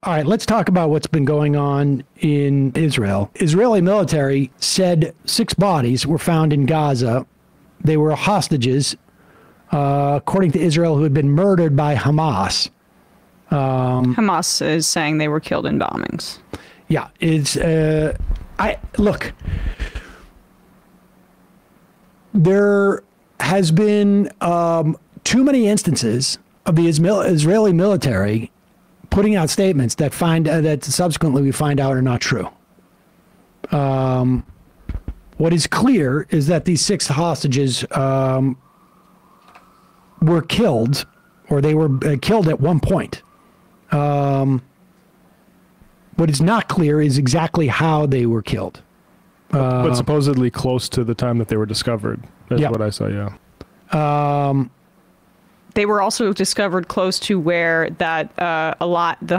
All right, let's talk about what's been going on in Israel. Israeli military said 6 bodies were found in Gaza. They were hostages, according to Israel, who had been murdered by Hamas. Hamas is saying they were killed in bombings. Yeah, it's look. There has been too many instances of the Israeli military putting out statements that that subsequently we find out are not true. What is clear is that these 6 hostages were killed, or they were killed at one point. What is not clear is exactly how they were killed. But supposedly close to the time that they were discovered. That's what I saw, yeah. They were also discovered close to where the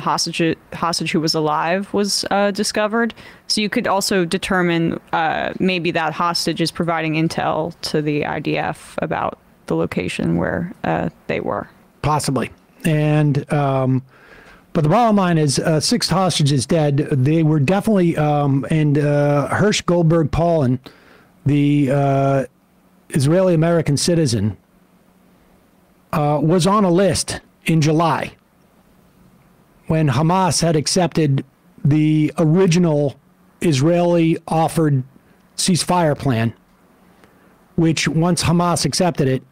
hostage who was alive was discovered. So you could also determine maybe that hostage is providing intel to the IDF about the location where they were. Possibly. And but the bottom line is 6 hostages dead. They were definitely, and Hirsch Goldberg Paulin, the Israeli-American citizen, was on a list in July when Hamas had accepted the original Israeli offered ceasefire plan, which once Hamas accepted it,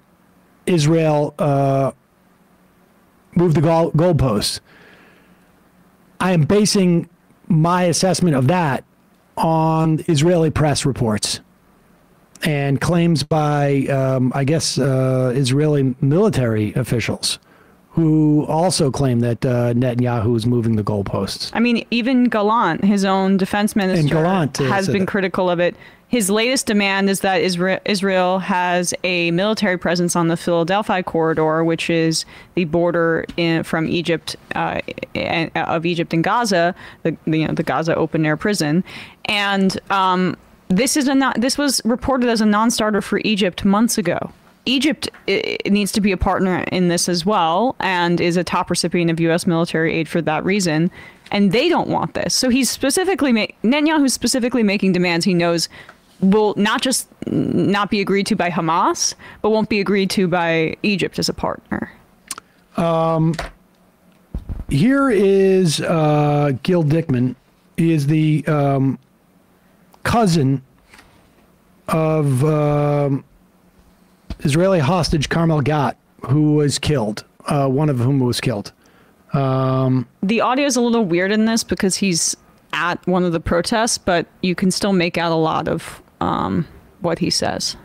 Israel moved the goalposts. I am basing my assessment of that on Israeli press reports and claims by, I guess, Israeli military officials who also claim that Netanyahu is moving the goalposts. I mean, even Gallant, his own defense minister, has been critical of it. His latest demand is that Israel has a military presence on the Philadelphia corridor, which is the border from Egypt, of Egypt and Gaza, the Gaza open air prison, and this was reported as a non-starter for Egypt months ago. Egypt needs to be a partner in this as well, and is a top recipient of U.S. military aid for that reason. And they don't want this. So Netanyahu's specifically making demands he knows will not just not be agreed to by Hamas, but won't be agreed to by Egypt as a partner. Here is Gil Dickman. He is the cousin of Israeli hostage Carmel Gat, who was killed, one of whom was killed. The audio is a little weird in this because he's at one of the protests, but you can still make out a lot of what he says.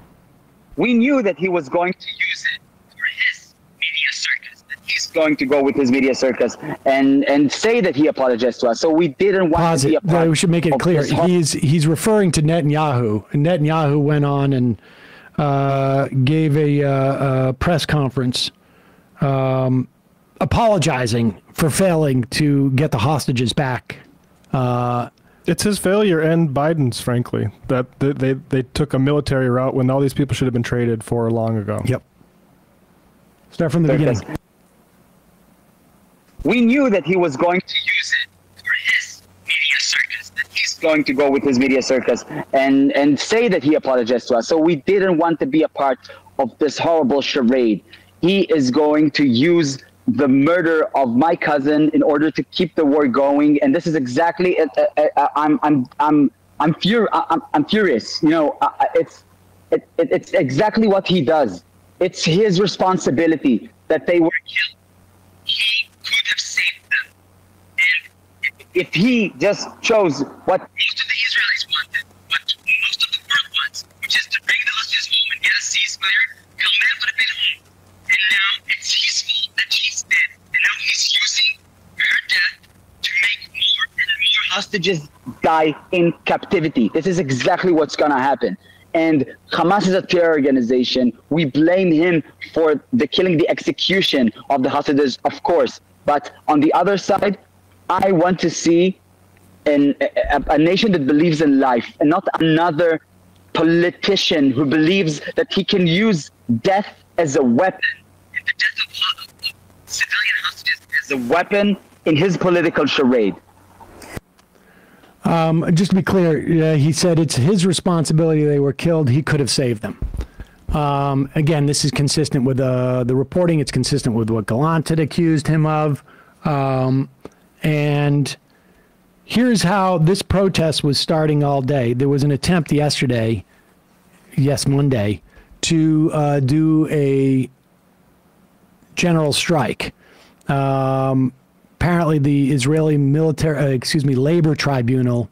We knew that he was going to use it for his media circus, that he's going to go with his media circus and say that he apologized to us. So we didn't want to be a part. We should make it clear. He's referring to Netanyahu. And Netanyahu went on and gave a press conference apologizing for failing to get the hostages back. It's his failure and Biden's, frankly, that they took a military route when all these people should have been traded for long ago. Yep. Start from the beginning. We knew that he was going to use it for his media circus, that he's going to go with his media circus and say that he apologized to us. So we didn't want to be a part of this horrible charade. He is going to use the murder of my cousin in order to keep the war going, and this is exactly it. I'm furious. You know, it's exactly what he does. It's his responsibility that they were killed. He could have saved them, and if he just chose what most of the Israelis wanted, what most of the world wants, which is to bring the hostages home and get a ceasefire, Kalman would have been home. And now it's his fault that she's dead. And now he's using her death to make more and more hostages die in captivity. This is exactly what's going to happen. And Hamas is a terror organization. We blame him for the killing, the execution of the hostages, of course. But on the other side, I want to see a nation that believes in life and not another politician who believes that he can use death as a weapon, and the death of civilian hostages as a weapon in his political charade. Just to be clear, he said it's his responsibility they were killed. He could have saved them. Again, this is consistent with the reporting. It's consistent with what Gallant had accused him of. And here's how this protest was starting all day. There was an attempt yesterday, Monday, to do a general strike. Apparently, the Israeli labor tribunal,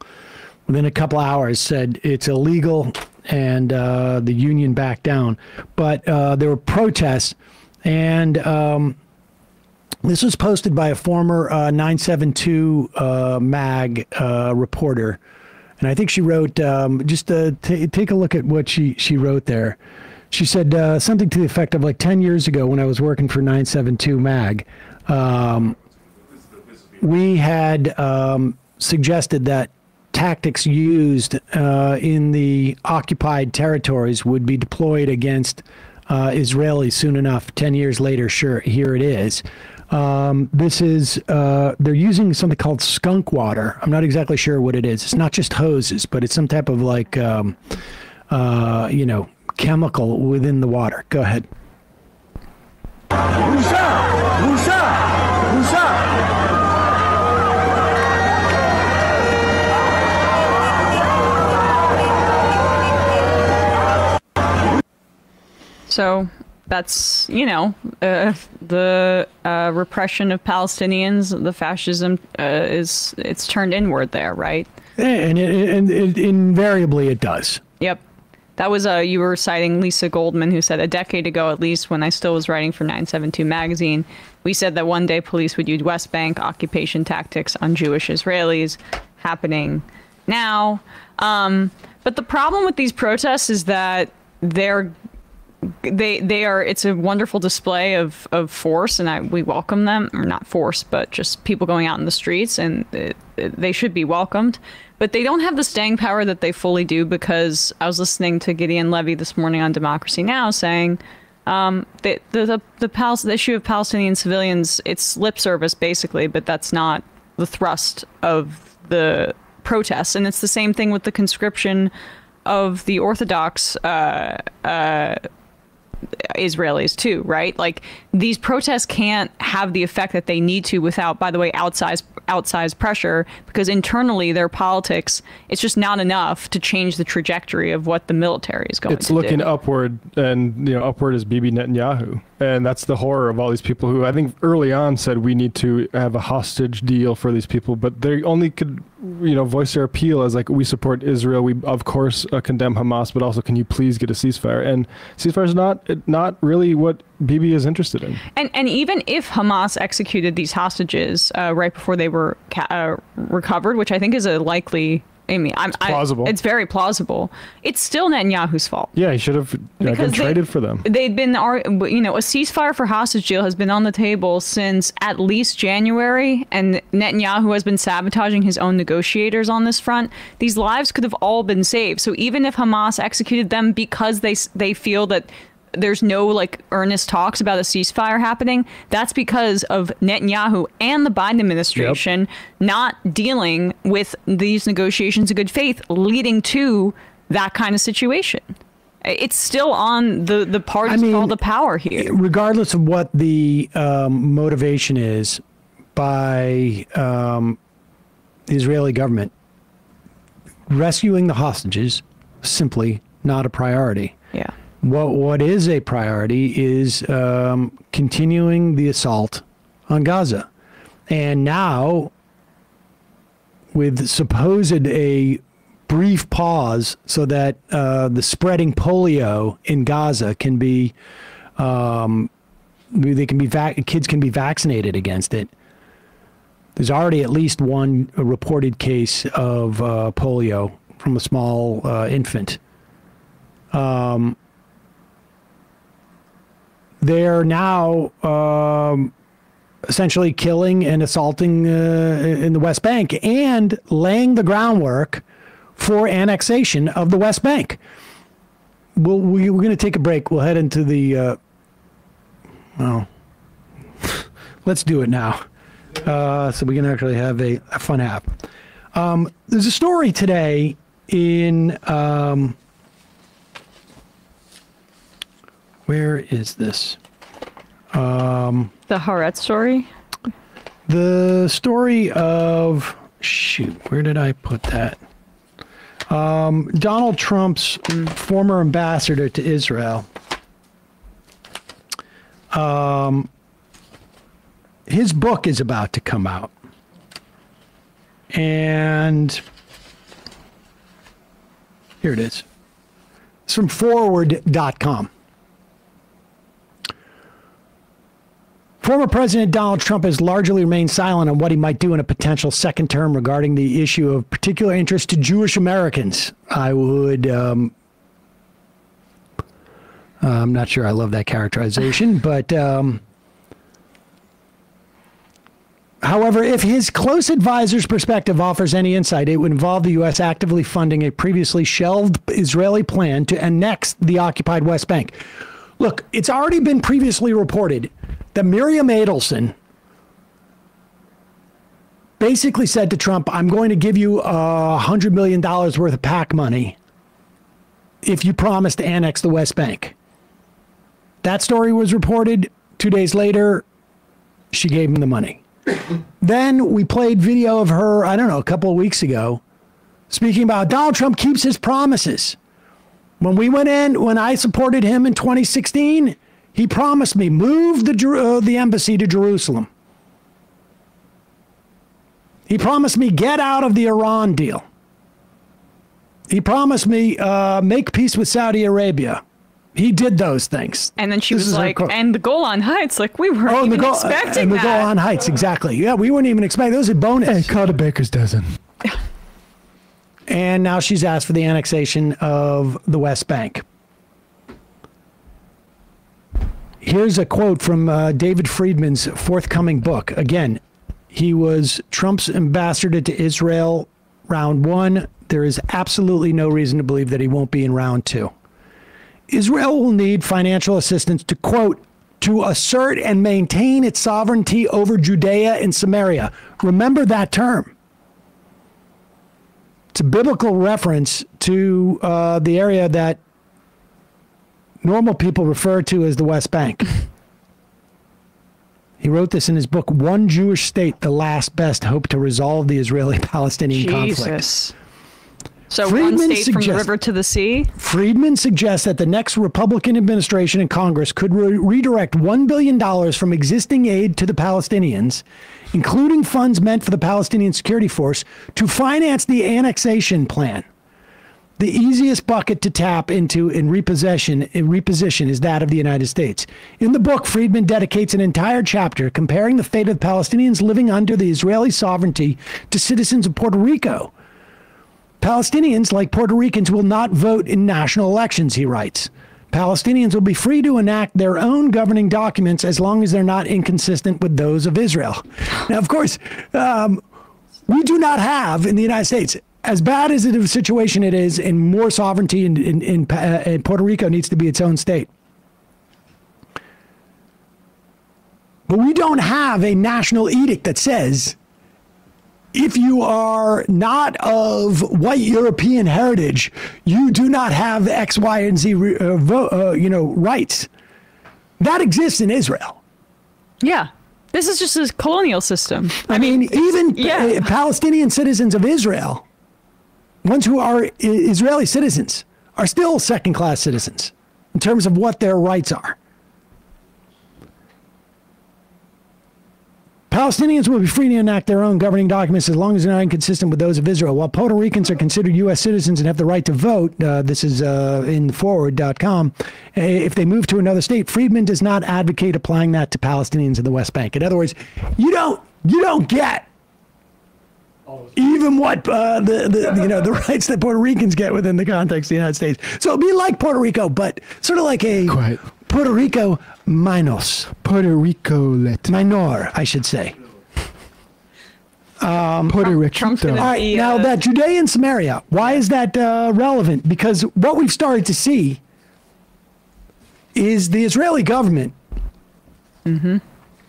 within a couple hours, said it's illegal, and the union backed down. But there were protests, and this was posted by a former 972 mag reporter, and I think she wrote, take a look at what she wrote there. She said something to the effect of, like, 10 years ago when I was working for 972 mag, we had suggested that tactics used in the occupied territories would be deployed against Israelis soon enough. 10 years later, sure, here it is. This is, they're using something called skunk water. I'm not exactly sure what it is. It's not just hoses, but it's some type of, like, chemical within the water. Go ahead. So that's, the repression of Palestinians, the fascism it's turned inward there, right? And it invariably it does. Yep. That was, you were citing Lisa Goldman, who said a decade ago, at least when I still was writing for 972 magazine, we said that one day police would use West Bank occupation tactics on Jewish Israelis, happening now. But the problem with these protests is that they are, it's a wonderful display of force, and we welcome them, or not force, but just people going out in the streets, and they should be welcomed. But they don't have the staying power that they fully do, because I was listening to Gideon Levy this morning on Democracy Now! Saying the issue of Palestinian civilians, it's lip service basically, but that's not the thrust of the protests. And it's the same thing with the conscription of the Orthodox Israelis too, right? Like, these protests can't have the effect that they need to without, by the way, outsized pressure, because internally their politics, it's just not enough to change the trajectory of what the military is going to do. It's looking upward, and upward is Bibi Netanyahu, and that's the horror of all these people who I think early on said we need to have a hostage deal for these people, but they only could voice their appeal as, like, we support Israel, we of course condemn Hamas, but also can you please get a ceasefire? And ceasefire is not really what Bibi is interested in. And even if Hamas executed these hostages right before they were recovered, which I think is a likely, it's plausible. It's very plausible. It's still Netanyahu's fault. Yeah, he should have been traded for them. They'd been, a ceasefire for hostage deal has been on the table since at least January, and Netanyahu has been sabotaging his own negotiators on this front. These lives could have all been saved. So even if Hamas executed them because they feel that there's no earnest talks about a ceasefire happening, that's because of Netanyahu and the Biden administration not dealing with these negotiations in good faith, leading to that kind of situation. It's still on the parties with all the power here. Regardless of what the motivation is by the Israeli government, rescuing the hostages simply not a priority. Yeah. What is a priority is continuing the assault on Gaza. And now, with supposed a brief pause so that the spreading polio in Gaza can be, kids can be vaccinated against it. There's already at least one reported case of polio from a small infant. They're now essentially killing and assaulting in the West Bank and laying the groundwork for annexation of the West Bank. We're going to take a break. We'll head into the... let's do it now. So we can actually have a fun app. There's a story today in, where is this? The Haaretz story? The story of, shoot, where did I put that? Donald Trump's former ambassador to Israel. His book is about to come out. And here it is. It's from forward.com. Former President Donald Trump has largely remained silent on what he might do in a potential second term regarding the issue of particular interest to Jewish Americans. I would, I'm not sure I love that characterization, but however, if his close advisor's perspective offers any insight, it would involve the U.S. actively funding a previously shelved Israeli plan to annex the occupied West Bank. Look, it's already been previously reported that Miriam Adelson basically said to Trump, I'm going to give you $100 million worth of PAC money if you promise to annex the West Bank. That story was reported. 2 days later, she gave him the money. Then we played video of her, I don't know, a couple of weeks ago, speaking about Donald Trump keeps his promises. When we went in, when I supported him in 2016, he promised me move the embassy to Jerusalem. He promised me get out of the Iran deal. He promised me make peace with Saudi Arabia. He did those things. And then she was like, and the Golan Heights, like we weren't even expecting and that. the Golan Heights, exactly. Yeah, we weren't even expecting. Those are bonus. Hey, called a baker's dozen. And now she's asked for the annexation of the West Bank. Here's a quote from David Friedman's forthcoming book. Again, he was Trump's ambassador to Israel round one. There is absolutely no reason to believe that he won't be in round two. Israel will need financial assistance to, quote, to assert and maintain its sovereignty over Judea and Samaria. Remember that term. It's a biblical reference to the area that normal people refer to as the West Bank. He wrote this in his book, One Jewish State, the Last Best Hope to Resolve the Israeli-Palestinian Conflict. So Friedman one state from the river to the sea? Friedman suggests that the next Republican administration in Congress could redirect $1 billion from existing aid to the Palestinians, including funds meant for the Palestinian Security Force, to finance the annexation plan. The easiest bucket to tap into in reposition is that of the United States. In the book, Friedman dedicates an entire chapter comparing the fate of Palestinians living under the Israeli sovereignty to citizens of Puerto Rico. Palestinians, like Puerto Ricans, will not vote in national elections, he writes. Palestinians will be free to enact their own governing documents as long as they're not inconsistent with those of Israel. Now, of course, we do not have in the United States, as bad as a situation it is, and more sovereignty in Puerto Rico needs to be its own state. But we don't have a national edict that says, if you are not of white European heritage, you do not have X, Y, and Z rights. That exists in Israel. Yeah. This is just a colonial system. I mean even Palestinian citizens of Israel, ones who are Israeli citizens, are still second-class citizens in terms of what their rights are. Palestinians will be free to enact their own governing documents as long as they're not inconsistent with those of Israel. While Puerto Ricans are considered U.S. citizens and have the right to vote, this is in forward.com, if they move to another state, Friedman does not advocate applying that to Palestinians in the West Bank. In other words, you don't get even what the rights that Puerto Ricans get within the context of the United States. So it'll be like Puerto Rico, but sort of like a Puerto Rico minus. Puerto Rico-let. Minor, I should say. Puerto Rico. All right, now that Judea and Samaria, why is that relevant? Because what we've started to see is the Israeli government, and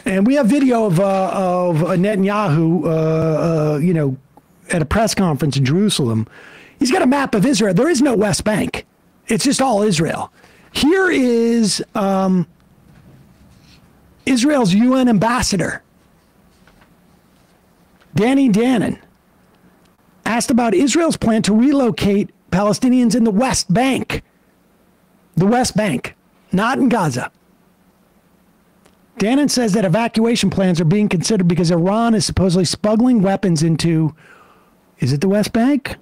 And we have video of Netanyahu, you know, at a press conference in Jerusalem. He's got a map of Israel. There is no West Bank. It's just all Israel. Here is Israel's UN ambassador, Danny Danon, asked about Israel's plan to relocate Palestinians in the West Bank. The West Bank, not in Gaza. Danon says that evacuation plans are being considered because Iran is supposedly smuggling weapons into, is it the West Bank?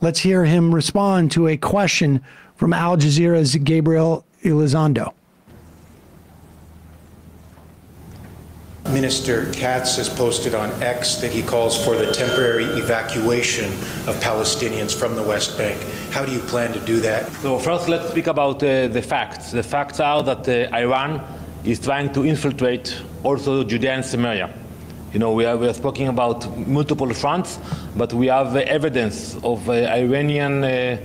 Let's hear him respond to a question from Al Jazeera's Gabriel Elizondo. Minister Katz has posted on X that he calls for the temporary evacuation of Palestinians from the West Bank. How do you plan to do that? So first, let's speak about the facts. The facts are that Iran is trying to infiltrate also Judea and Samaria. You know, we are speaking about multiple fronts, but we have evidence of Iranian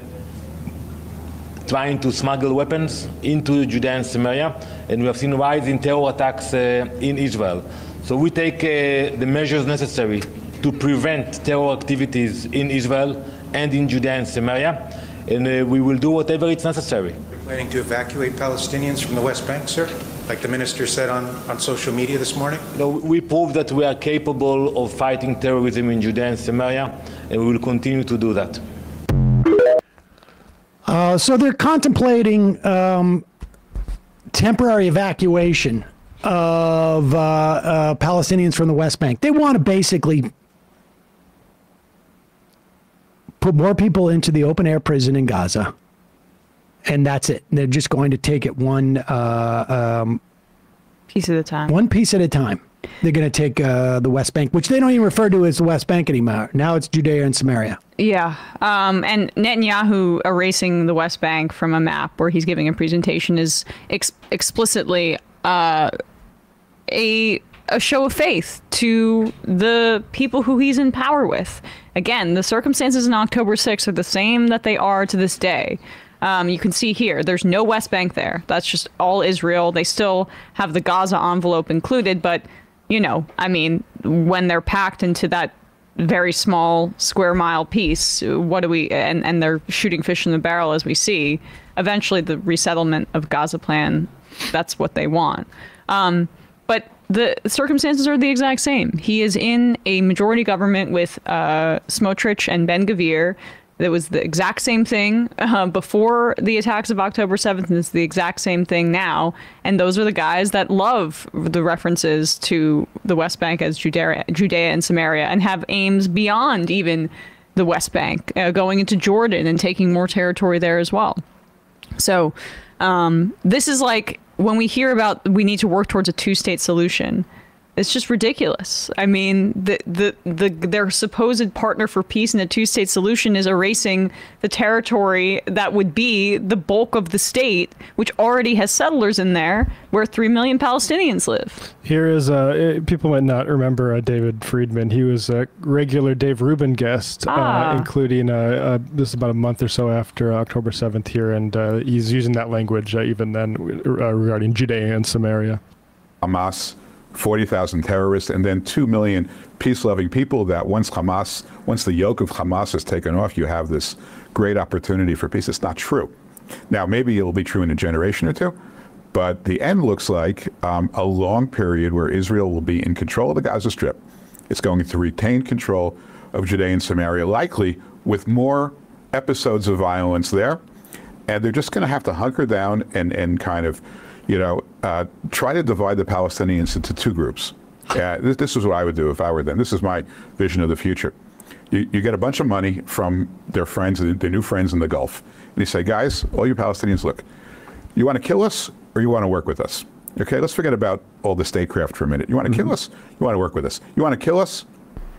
trying to smuggle weapons into Judea and Samaria, and we have seen rise in terror attacks in Israel. So we take the measures necessary to prevent terror activities in Israel and in Judea and Samaria, and we will do whatever is necessary. You're planning to evacuate Palestinians from the West Bank, sir? Like the minister said on social media this morning? No, we proved that we are capable of fighting terrorism in Judea and Samaria, and we will continue to do that. So they're contemplating temporary evacuation of Palestinians from the West Bank. They want to basically put more people into the open-air prison in Gaza, and that's it. They're just going to take it one piece at a time. One piece at a time. They're going to take the West Bank, which they don't even refer to as the West Bank anymore. Now it's Judea and Samaria. Yeah. And Netanyahu erasing the West Bank from a map where he's giving a presentation is explicitly a show of faith to the people who he's in power with. Again, the circumstances in October 6th are the same that they are to this day. You can see here, there's no West Bank there. That's just all Israel. They still have the Gaza envelope included, but, you know, I mean, when they're packed into that very small square mile piece, what do we, and they're shooting fish in the barrel as we see, eventually the resettlement of Gaza plan, that's what they want. But the circumstances are the exact same. He is in a majority government with Smotrich and Ben-Gvir. It was the exact same thing before the attacks of October 7th, and it's the exact same thing now. And those are the guys that love the references to the West Bank as Judea and Samaria, and have aims beyond even the West Bank, going into Jordan and taking more territory there as well. So this is like when we hear about we need to work towards a two-state solution. It's just ridiculous. I mean, their supposed partner for peace in a two-state solution is erasing the territory that would be the bulk of the state, which already has settlers in there, where 3 million Palestinians live. Here is people might not remember David Friedman. He was a regular Dave Rubin guest, including this is about a month or so after October 7th here, and he's using that language even then regarding Judea and Samaria. Hamas, 40,000 terrorists, and then 2 million peace-loving people that once the yoke of Hamas is taken off, you have this great opportunity for peace. It's not true. Now, maybe it'll be true in a generation or two, but the end looks like a long period where Israel will be in control of the Gaza Strip. It's going to retain control of Judea and Samaria, likely with more episodes of violence there, and they're just going to have to hunker down and kind of, you know, try to divide the Palestinians into two groups. This is what I would do if I were them. This is my vision of the future. You get a bunch of money from their friends, their new friends in the Gulf, and you say, guys, all you Palestinians, look, you want to kill us or you want to work with us? Okay, let's forget about all the statecraft for a minute. You want to kill us? You want to work with us? You want to kill us?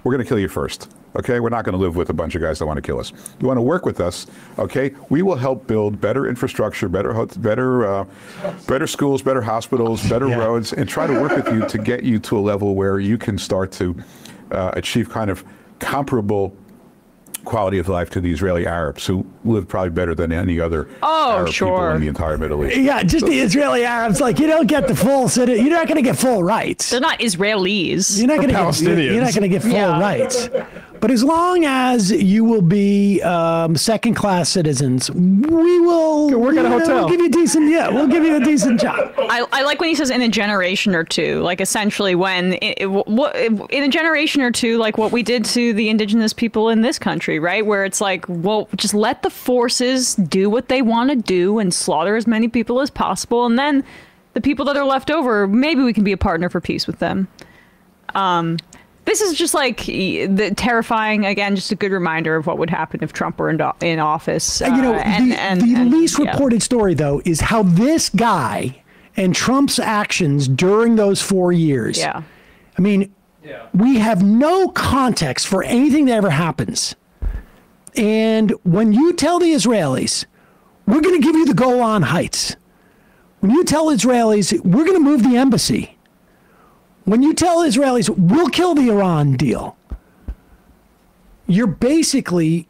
We're going to kill you first. Okay, we're not going to live with a bunch of guys that want to kill us. You want to work with us? Okay, we will help build better infrastructure, better schools, better hospitals, better roads, and try to work with you to get you to a level where you can start to achieve kind of comparable quality of life to the Israeli Arabs, who live probably better than any other Arab people in the entire Middle East. Yeah, just the Israeli Arabs, like, you don't get the full city. You're not going to get full rights. They're not Israelis. You're not going to get full rights. But as long as you will be second-class citizens, we will work at a hotel. We'll give you a decent, we'll give you a decent job. I like when he says in a generation or two, like essentially when in a generation or two, like what we did to the indigenous people in this country, right? Where it's like, well, just let the forces do what they want to do and slaughter as many people as possible, and then the people that are left over, maybe we can be a partner for peace with them. This is just like the terrifying, again, just a good reminder of what would happen if Trump were in office. The least reported story, though, is how this guy and Trump's actions during those 4 years. Yeah. I mean, we have no context for anything that ever happens. And when you tell the Israelis, we're going to give you the Golan Heights. When you tell Israelis, we're going to move the embassy. When you tell Israelis, we'll kill the Iran deal, you're basically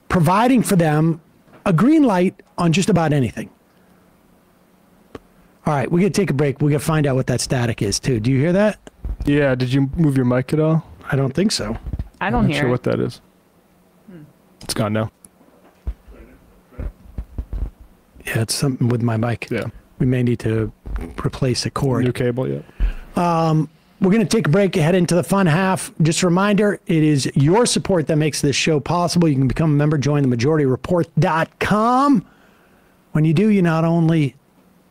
providing for them a green light on just about anything. All right, we're going to take a break. We're going to find out what that static is, too. Do you hear that? Yeah, did you move your mic at all? I don't think so. I don't hear I'm not sure it. what that is. It's gone now. Yeah, it's something with my mic. Yeah. We may need to replace a cord. New cable, yeah. We're going to take a break, head into the fun half. Just a reminder, it is your support that makes this show possible. You can become a member, join themajorityreport.com. When you do, you not only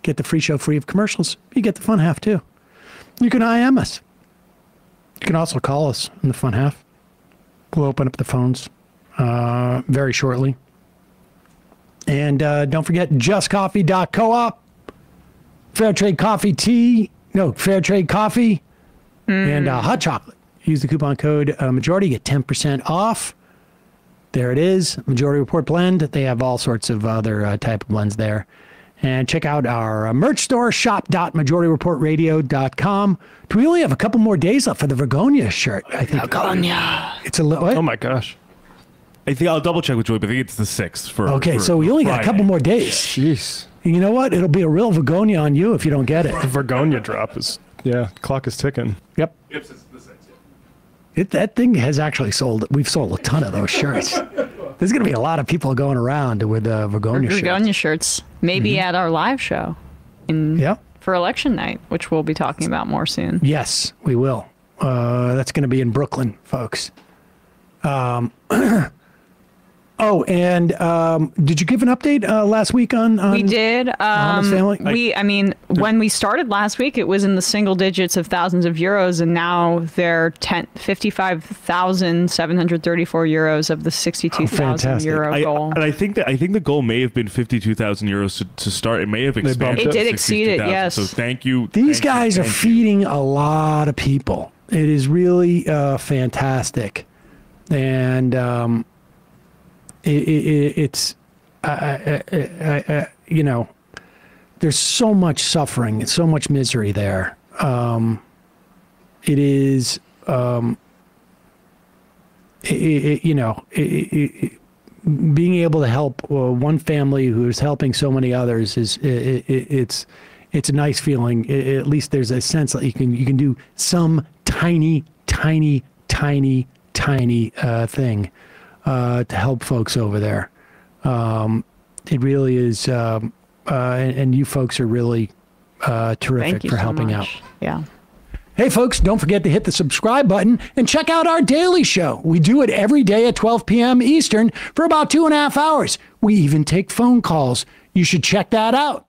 get the free show free of commercials, you get the fun half too. You can IM us. You can also call us in the fun half. We'll open up the phones very shortly. And don't forget, justcoffee.coop, Fairtrade Coffee Tea, Fairtrade Coffee, and hot chocolate. Use the coupon code Majority, get 10% off. There it is, Majority Report blend. They have all sorts of other type of blends there. And check out our merch store, shop.majorityreportradio.com. Do we only have a couple more days left for the Vergonia shirt? I think. Vergonia. It's a little. Oh my gosh. I think I'll double check with Joey, but I think it's the 6th for. Okay, for so we only got Friday. a couple more days. Jeez. You know what? It'll be a real Vergonia on you if you don't get it. The Vergonia drop is, clock is ticking. Yep. Yep, it's the 6th. Yeah. That thing has actually sold. We've sold a ton of those shirts. There's going to be a lot of people going around with Vergonia shirts. Vergonia shirts. Maybe at our live show for election night, which we'll be talking about more soon. Yes, we will. That's going to be in Brooklyn, folks. And did you give an update last week on we did. Honest Family? When we started last week, it was in the single digits of thousands of euros, and now they're 55,734 euros of the 62,000 euro goal. And I think the goal may have been 52,000 euros to start. It may have expanded. It did exceed it. Yes. So thank you. These guys are feeding a lot of people. It is really fantastic, and it's there's so much suffering and so much misery there. It is being able to help one family who's helping so many others is it's a nice feeling. At least there's a sense that you can do some tiny thing to help folks over there. It really is, and you folks are really terrific for helping out. Yeah. Hey, folks, don't forget to hit the subscribe button and check out our daily show. We do it every day at 12 p.m. Eastern for about 2.5 hours. We even take phone calls. You should check that out.